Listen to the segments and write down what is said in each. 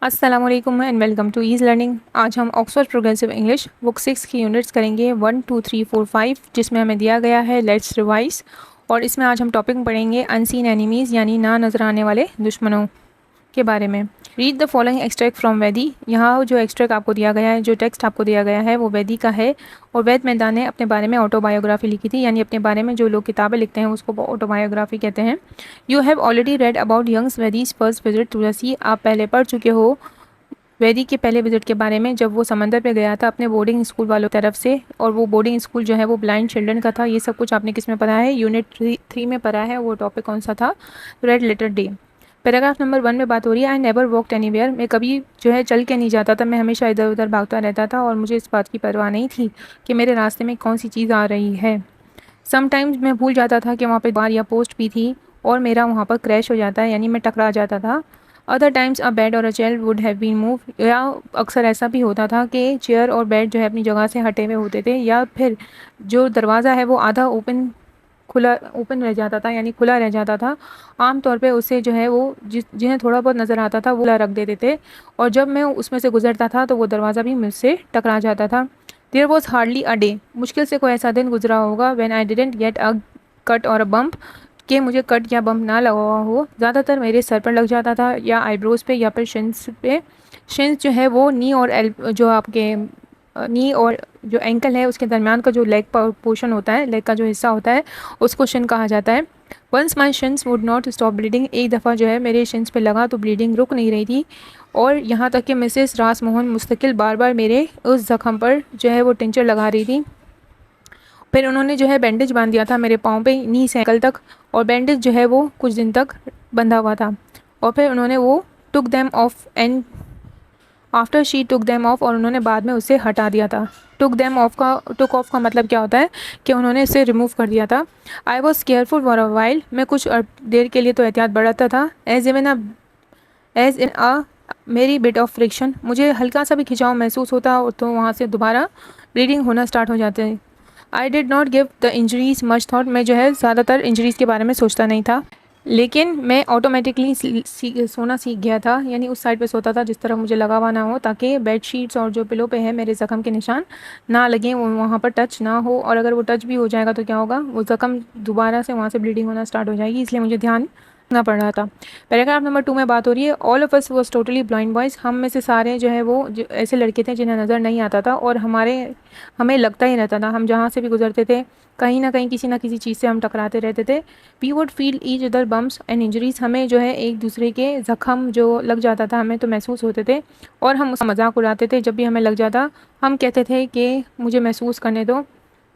अस्सलामुअलैकुम and welcome to ease learning. आज हम ऑक्सफोर्ड प्रोग्रेसिव इंग्लिश बुक 6 की यूनिट्स करेंगे 1 2 3 4 5, जिसमें हमें दिया गया है लेट्स रिवाइज। और इसमें आज हम टॉपिक पढ़ेंगे अनसीन एनिमीज़ यानी ना नजर आने वाले दुश्मनों के बारे में। Read the following extract from Vaidi. यहाँ जो एक्सट्रैक्ट आपको दिया गया है, जो टेक्स्ट आपको दिया गया है वो वैदी का है। और वैद मैदान ने अपने बारे में ऑटोबायोग्राफी लिखी थी, यानी अपने बारे में जो लोग किताबें लिखते हैं उसको ऑटोबायोग्राफी कहते हैं। You have already read about young's वैदीज first visit to the sea. आप पहले पढ़ चुके हो वैदी के पहले विजिट के बारे में, जब वो समंदर पे गया था अपने बोर्डिंग स्कूल वालों की तरफ से। और वो बोर्डिंग स्कूल जो है वो ब्लाइंड चिल्ड्रन का था। ये सब कुछ आपने किस में पढ़ा है? यूनिट 3 में पढ़ा है। वो टॉपिक कौन सा था? Red letter day. Paragraph number 1 में बात हो रही है आई नेवर वॉकड एनीवेयर। मैं कभी जो है चल के नहीं जाता था, मैं हमेशा इधर उधर भागता रहता था और मुझे इस बात की परवाह नहीं थी कि मेरे रास्ते में कौन सी चीज़ आ रही है। समटाइम्स मैं भूल जाता था कि वहाँ पे बार या पोस्ट भी थी और मेरा वहाँ पर क्रैश हो जाता है, यानी मैं टकरा जाता था। अदर टाइम्स अ बेड और a chair would have been move. या अक्सर ऐसा भी होता था कि चेयर और बेड जो है अपनी जगह से हटे हुए होते थे, या फिर जो दरवाज़ा है वो आधा ओपन रह जाता था, यानी खुला रह जाता था। आमतौर पे उससे जो है वो जिन्हें थोड़ा बहुत नज़र आता था वो खुला रख देते थे, और जब मैं उसमें से गुजरता था तो वो दरवाज़ा भी मुझसे टकरा जाता था। There was hardly a day. मुश्किल से कोई ऐसा दिन गुजरा होगा when I didn't get a cut or a bump, कि मुझे कट या बम्प ना लगा हुआ हो। ज़्यादातर मेरे सर पर लग जाता था, या आईब्रोज़ पे, या फिर शिन्स पे। शिन्स जो है वो नी और जो आपके नी और जो एंकल है उसके दरमियान का जो लेग पोर्शन होता है, लेग का जो हिस्सा होता है, उसको शिन कहा जाता है। Once my shins would not stop bleeding. एक दफ़ा जो है मेरे शिन्स पे लगा तो ब्लीडिंग रुक नहीं रही थी, और यहाँ तक कि मिसेस रासमोहन मुस्तकिल बार बार मेरे उस ज़ख्म पर जो है वो टिंचर लगा रही थी। फिर उन्होंने जो है बैंडेज बांध दिया था मेरे पाँव पे नी से एंकल तक, और बैंडेज जो है वो कुछ दिन तक बंधा हुआ था। और फिर उन्होंने वो took them of and after she took them of, और उन्होंने बाद में उसे हटा दिया था। टुक ऑफ का मतलब क्या होता है कि उन्होंने इसे रिमूव कर दिया था। I was careful for a while. मैं कुछ देर के लिए तो एहतियात बढ़ाता था। एज इन अ मेरी बिट ऑफ फ्रिक्शन। मुझे हल्का सा भी खिंचाव महसूस होता तो वहाँ से दोबारा ब्लीडिंग होना स्टार्ट हो जाते। I did not give the injuries much thought. मैं जो है ज़्यादातर इंजरीज़ के बारे में सोचता नहीं था, लेकिन मैं ऑटोमेटिकली सोना सीख गया था, यानी उस साइड पे सोता था जिस तरह मुझे लगा हुआ ना हो, ताकि बेड शीट्स और जो पिलो पे है मेरे ज़ख्म के निशान ना लगें, वो वहाँ पर टच ना हो। और अगर वो टच भी हो जाएगा तो क्या होगा, वो ज़ख्म दोबारा से वहाँ से ब्लीडिंग होना स्टार्ट हो जाएगी, इसलिए मुझे ध्यान रखना पड़ रहा था। पैराग्राफ नंबर 2 में बात हो रही है all of us was totally blind boys. हम में से सारे जो है वो ऐसे लड़के थे जिन्हें नज़र नहीं आता था, और हमें लगता ही रहता था, हम जहाँ से भी गुजरते थे कहीं ना कहीं किसी ना किसी चीज़ से हम टकराते रहते थे। We would feel each other bumps and injuries. हमें जो है एक दूसरे के ज़ख्म जो लग जाता था हमें तो महसूस होते थे, और हम उसका मजाक उड़ाते थे। जब भी हमें लग जाता हम कहते थे कि मुझे महसूस करने दो,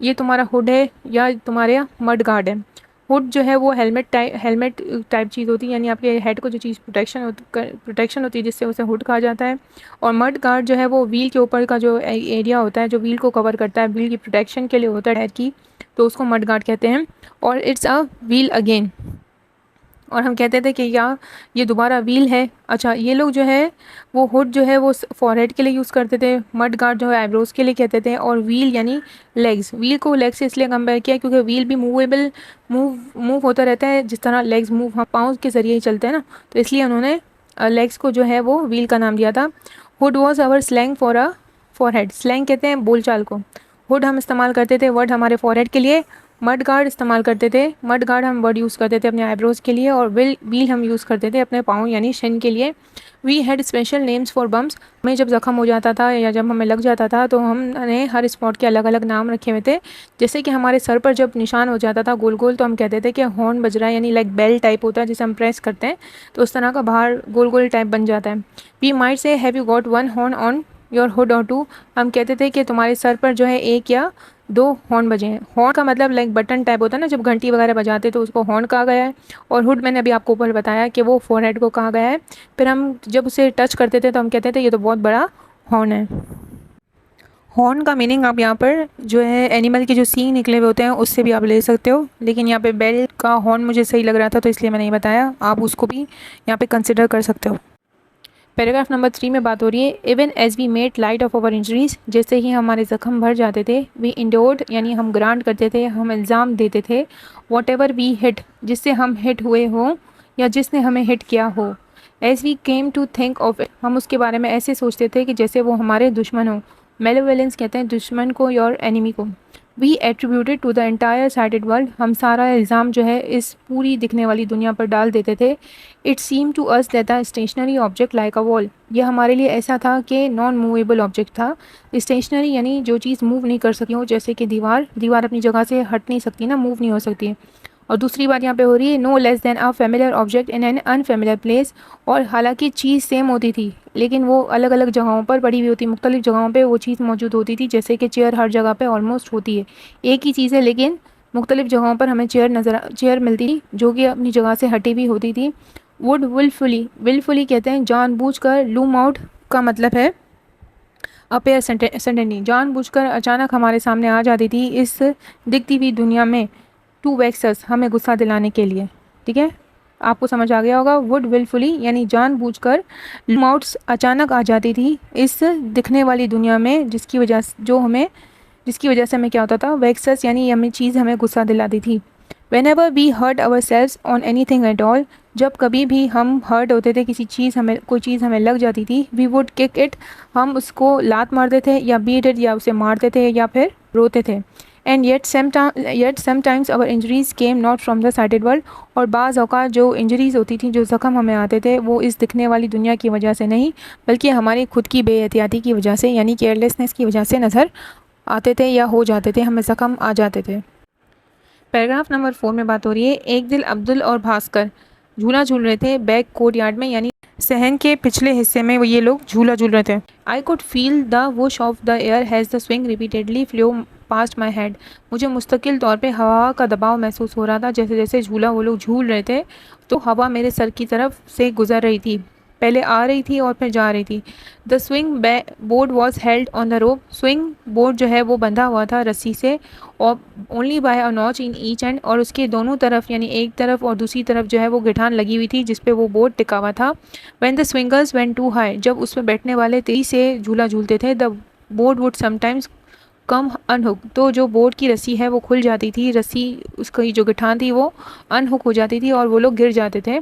ये तुम्हारा हुड है या तुम्हारे मड गार्ड है। हुड जो है वो हेलमेट टाइप चीज़ होती है, यानी आपके हेड को जो चीज़ प्रोटेक्शन होती है जिससे उसे हुड कहा जाता है। और मड गार्ड जो है वो व्हील के ऊपर का जो एरिया होता है जो व्हील को कवर करता है, व्हील की प्रोटेक्शन के लिए होता है टायर की, तो उसको मड गार्ड कहते हैं। और इट्स अ व्हील अगेन, और हम कहते थे कि ये दोबारा व्हील है। अच्छा, ये लोग जो है वो हुड जो है वो फॉरहेड के लिए यूज़ करते थे, मड गार्ड जो है आईब्रोज़ के लिए कहते थे, और व्हील यानी लेग्स। व्हील को लेग से इसलिए कंपेयर किया क्योंकि व्हील भी मूव होता रहता है, जिस तरह लेग्स मूव हम पाँव के ज़रिए ही चलते हैं ना, तो इसलिए उन्होंने लेग्स को जो है वो व्हील का नाम दिया था। Hood was our slang for a forehead. Slang कहते हैं बोलचाल को। हुड हम इस्तेमाल करते थे वर्ड हमारे फॉरहेड के लिए, मड गार्ड इस्तेमाल करते थे, मड गार्ड हम वर्ड यूज़ करते थे अपने आईब्रोज़ के लिए, और व्हील हम यूज़ करते थे अपने पाँव यानी शिन के लिए। We had special names for bumps. हमें जब ज़ख्म हो जाता था या जब हमें लग जाता था तो हमने हर स्पॉट के अलग अलग नाम रखे हुए थे। जैसे कि हमारे सर पर जब निशान हो जाता था गोल गोल, तो हम कहते थे कि हॉर्न बज रहा है, यानी लाइक बेल टाइप होता है जिसे हम प्रेस करते हैं तो उस तरह का बाहर गोल गोल टाइप बन जाता है। We might say have you got one horn on your hood or two. हम कहते थे कि तुम्हारे सर पर जो है एक या दो हॉर्न बजे हैं। हॉर्न का मतलब लाइक बटन टाइप होता है ना, जब घंटी वगैरह बजाते तो उसको हॉर्न कहा गया है। और हुड मैंने अभी आपको ऊपर बताया कि वो फोरहेड को कहा गया है। फिर हम जब उसे टच करते थे तो हम कहते थे ये तो बहुत बड़ा हॉर्न है। हॉर्न का मीनिंग आप यहाँ पर जो है एनिमल के जो सींग निकले हुए होते हैं उससे भी आप ले सकते हो, लेकिन यहाँ पे बेल का हॉर्न मुझे सही लग रहा था तो इसलिए मैंने नहीं बताया, आप उसको भी यहाँ पे कंसिडर कर सकते हो। पैराग्राफ नंबर 3 में बात हो रही है even as we made light of our injuries. जैसे ही हमारे ज़ख्म भर जाते थे, वी इंडोर्ड यानी हम ग्रांट करते थे, हम इल्ज़ाम देते थे, वॉट एवर वी हिट जिससे हम हिट हुए हों या जिसने हमें हिट किया हो। As we came to think of it, हम उसके बारे में ऐसे सोचते थे कि जैसे वो हमारे दुश्मन हो। मेलेवोलेंस कहते हैं दुश्मन को, योर एनिमी को। We attributed to the entire sighted world, हम सारा इल्ज़ाम जो है इस पूरी दिखने वाली दुनिया पर डाल देते थे। It seem to us that the stationary object like a wall, यह हमारे लिए ऐसा था कि नॉन मूवेबल ऑब्जेक्ट था। स्टेशनरी यानी जो चीज़ मूव नहीं कर सकी हो, जैसे कि दीवार, दीवार अपनी जगह से हट नहीं सकती ना, मूव नहीं हो सकती। और दूसरी बात यहाँ पे हो रही है, no less than a familiar object in an unfamiliar place, और हालांकि चीज़ सेम होती थी लेकिन वो अलग अलग जगहों पर पड़ी हुई होती, मुख्तलिफ जगहों पे वो चीज़ मौजूद होती थी। जैसे कि चेयर हर जगह पे ऑलमोस्ट होती है, एक ही चीज़ है लेकिन मुख्तलिफ जगहों पर हमें चेयर मिलती थी जो कि अपनी जगह से हटी हुई होती थी। वुड विलफुली, विलफुली कहते हैं जानबूझकर, लूम आउट का मतलब है अपेयर सडनली, जानबूझकर अचानक हमारे सामने आ जाती थी इस दिखती हुई दुनिया में। टू वेक्सस, हमें गुस्सा दिलाने के लिए। ठीक है, आपको समझ आ गया होगा। वुड विलफुली यानी जानबूझकर, लूमआउट्स अचानक आ जाती थी इस दिखने वाली दुनिया में, जिसकी वजह से हमें क्या होता था, वेक्सस यानी हमें चीज़ हमें गुस्सा दिलाती थी। Whenever we hurt ourselves on anything at all, जब कभी भी हम हर्ट होते थे, किसी चीज़ हमें, कोई चीज़ हमें लग जाती थी, वी वुड किक इट, हम उसको लात मारते थे या बीट इट, या उसे मारते थे या फिर रोते थे। And yet sometimes our injuries came not from the sighted world, और बाज़ औक़ात जो इंजरीज़ होती थी, जो ज़ख़म हमें आते थे, वो इस दिखने वाली दुनिया की वजह से नहीं बल्कि हमारी खुद की बेएहतियाती की वजह से यानी केयरलेसनेस की वजह से नज़र आते थे या हो जाते थे, हमें ज़ख़म आ जाते थे। पैराग्राफ नंबर 4 में बात हो रही है, एक दिन अब्दुल और भास्कर झूला झूल रहे थे बैक कोर्ट यार्ड में, यानी सहन के पिछले हिस्से में वो ये लोग झूला झूल रहे थे। I could feel the whoosh of the air has the swing repeatedly flow past my head, मुझे मुस्तकिल तौर पे हवा का दबाव महसूस हो रहा था। जैसे जैसे झूला वो लोग झूल रहे थे तो हवा मेरे सर की तरफ से गुजर रही थी, पहले आ रही थी और फिर जा रही थी। The swing board was held on the rope, swing board जो है वो बंधा हुआ था रस्सी से, और only by a notch in each and, और उसके दोनों तरफ यानी एक तरफ और दूसरी तरफ जो है वो गिठान लगी हुई थी जिसपे वो बोर्ड टिका हुआ था। When the swingers went too high, जब उसमें बैठने वाले तेजी से झूला झूलते थे, the board would sometimes come unhook, तो जो बोर्ड की रस्सी है वो खुल जाती थी, रस्सी उसकी जो गिठान थी वो अनहुक हो जाती थी और वो लोग गिर जाते थे।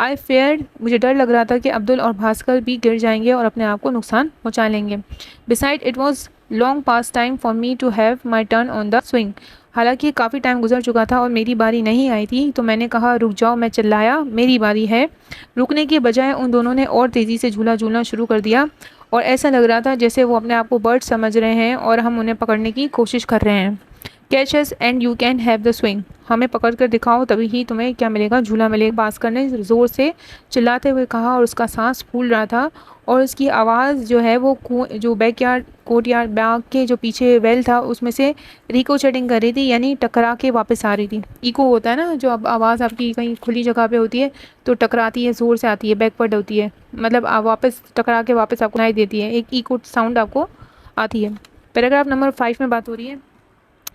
आई फेयर्ड, मुझे डर लग रहा था कि अब्दुल और भास्कर भी गिर जाएंगे और अपने आप को नुकसान पहुंचा लेंगे। Beside it was long past time for me to have my turn on the swing, हालांकि काफ़ी टाइम गुजर चुका था और मेरी बारी नहीं आई थी, तो मैंने कहा रुक जाओ, मैं चिल्लाया मेरी बारी है। रुकने के बजाय उन दोनों ने और तेज़ी से झूला झूलना शुरू कर दिया और ऐसा लग रहा था जैसे वो अपने आप को बर्ड समझ रहे हैं और हम उन्हें पकड़ने की कोशिश कर रहे हैं। Catch us and you can have the swing, हमें पकड़ कर दिखाओ तभी ही तुम्हें क्या मिलेगा, झूला मिलेगा, भास्कर ने ज़ोर से चिल्लाते हुए कहा और उसका सांस फूल रहा था और उसकी आवाज़ जो है वो जो बैकयार्ड कोर्टयार्ड बाग के जो पीछे वेल था उसमें से रिको चेटिंग कर रही थी, यानी टकरा के वापस आ रही थी। इको होता है ना, जो अब आवाज़ आपकी कहीं खुली जगह पे होती है तो टकराती है, ज़ोर से आती है, बैकवर्ड होती है, मतलब वापस टकरा के वापस आपको सुनाई देती है, एक इको साउंड आपको आती है। पैराग्राफ नंबर 5 में बात हो रही है,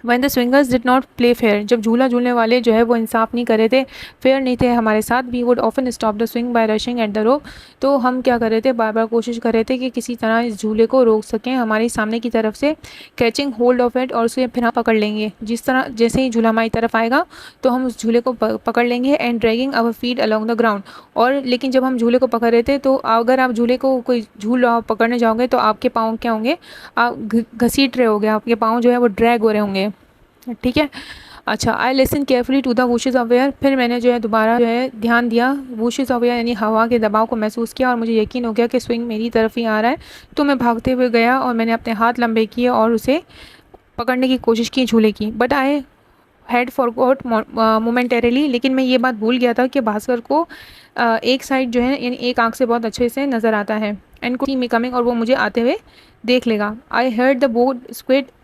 When the swingers did not play fair, जब झूला झूलने वाले जो है वो इंसाफ नहीं कर रहे थे, फेयर नहीं थे हमारे साथ, we would often stop the swing by rushing at the rope, तो हम क्या कर रहे थे, बार बार कोशिश कर रहे थे कि किसी तरह इस झूले को रोक सकें हमारी सामने की तरफ से, कैचिंग होल्ड ऑफ इट, और उसे फिर हम पकड़ लेंगे, जिस तरह जैसे ही झूला हमारी तरफ आएगा तो हम उस झूले को पकड़ लेंगे, and dragging our feet along the ground, और लेकिन जब हम झूले को पकड़ रहे थे तो अगर आप झूले को कोई झूल रहा पकड़ने जाओगे तो आपके पाँव क्या होंगे, आप घसीट रहे होंगे, आपके पाँव जो है वो ड्रैग हो रहे होंगे। ठीक है, अच्छा। I listen carefully to the whooshes of air, फिर मैंने जो है दोबारा जो है ध्यान दिया, वुशेस ऑफ एयर यानी हवा के दबाव को महसूस किया और मुझे यकीन हो गया कि स्विंग मेरी तरफ ही आ रहा है, तो मैं भागते हुए गया और मैंने अपने हाथ लंबे किए और उसे पकड़ने की कोशिश की झूले की। But I had forgot momentarily, लेकिन मैं ये बात भूल गया था कि भास्कर को एक साइड जो है यानी एक आंख से बहुत अच्छे से नज़र आता है, and could see me coming, और वो मुझे आते हुए देख लेगा। I heard the board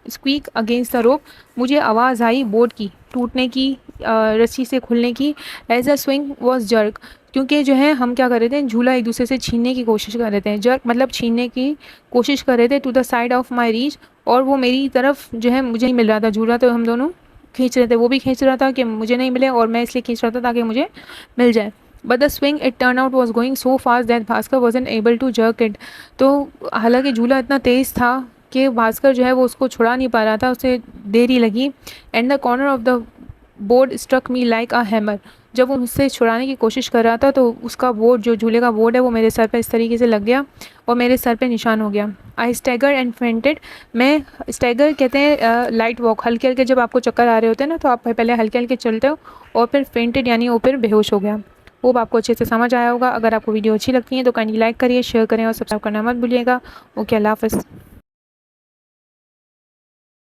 squeak against the rope, मुझे आवाज़ आई बोर्ड की टूटने की, रस्सी से खुलने की। As a swing was jerk, क्योंकि जो है हम क्या कर रहे थे, झूला एक दूसरे से छीनने की कोशिश कर रहे थे, जर्क मतलब छीनने की कोशिश कर रहे थे, to the side of my reach, और वो मेरी तरफ जो है मुझे नहीं मिल रहा था झूला, तो हम दोनों खींच रहे थे, वो भी खींच रहा था कि मुझे नहीं मिले और मैं इसलिए खींच रहा था ताकि मुझे मिल जाए। But the swing it turn out was going so fast that Bhaskar wasn't able to jerk it, तो हालांकि झूला इतना तेज़ था कि भास्कर जो है वो उसको छुड़ा नहीं पा रहा था, उसे देरी लगी। And the corner of the board struck me like a hammer, जब वो मुझसे छुड़ाने की कोशिश कर रहा था तो उसका बोर्ड, जो झूले का बोर्ड है, वो मेरे सर पे इस तरीके से लग गया और मेरे सर पे निशान हो गया। आई स्टैगर एंड फेंटेड। मैं स्टैगर कहते हैं लाइट वॉक, हल्के हल्के जब आपको चक्कर आ रहे होते हैं ना, तो आप पहले हल्के हल्के चलते हो और फिर फेंटेड यानी वो फिर बेहोश हो गया। वो आपको अच्छे से समझ आया होगा। अगर आपको वीडियो अच्छी लगती है तो काइंडली लाइक करिए, शेयर करें और सब्सक्राइब करना मत भूलिएगा। ओके, अल्लाह हाफ़िज़।